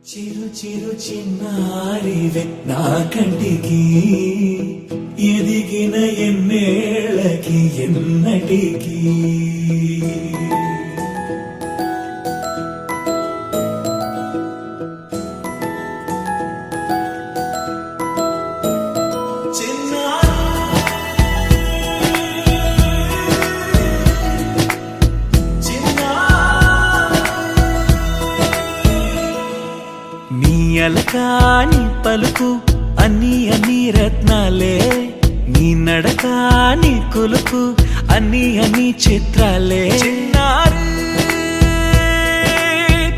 చిరు చిరు చిన్నారివే నా కంటికి ఎదిగిన ఎన్నేళ్ళకి ఎన్నటికి అలకాని పలుకు అన్ని అన్ని రత్నాలే నీ నడకాని కులుకు అన్ని అన్ని చిత్రాలే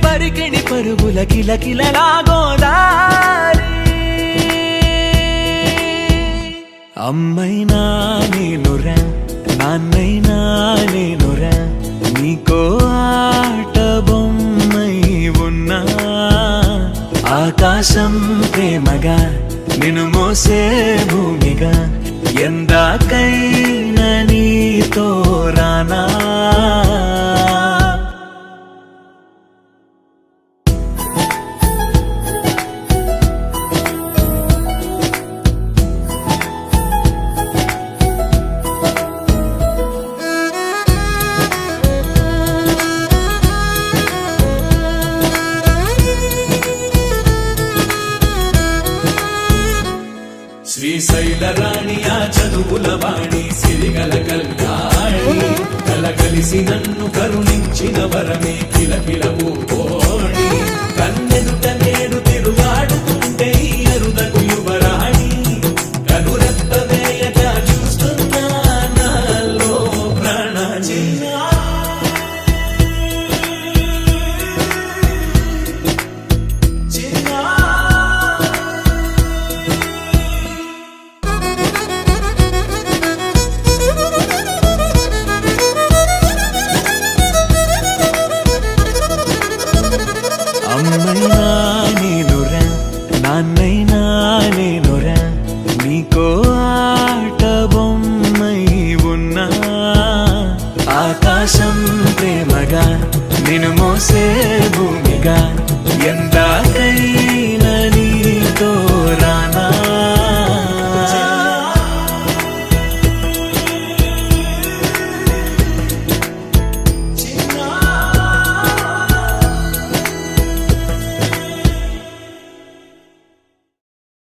పరికిణి పరుగుల కిలకిలలాగోదారి అమ్మైనా నేనురా నాన్నైనా నేనురా నీకో ఆట బొమ్మై ఉన్నా ఆకాశం ప్రేమగా నిన్ను మోసే భూమిగా ఎందాకైనా నీతో రానా శ్రీశైల రాణి ఆ చదువుల వాణి సిరిగల కల్యాణి కలగలిసి నన్ను కరుణించిన వరమే కిలకిలవు కోణి కన్నెదుట నేడు తిరుగాడుతుంటే అరుదకు యువరాణి కనురెప్ప వేయక చూస్తున్నా నాలో ప్రాణ అమ్మైనా నేనురా నాన్నైనా నేనురా నీకో ఆట బొమ్మై ఉన్నా ఆకాశం ప్రేమగా నిన్ను మోసే భూమిగా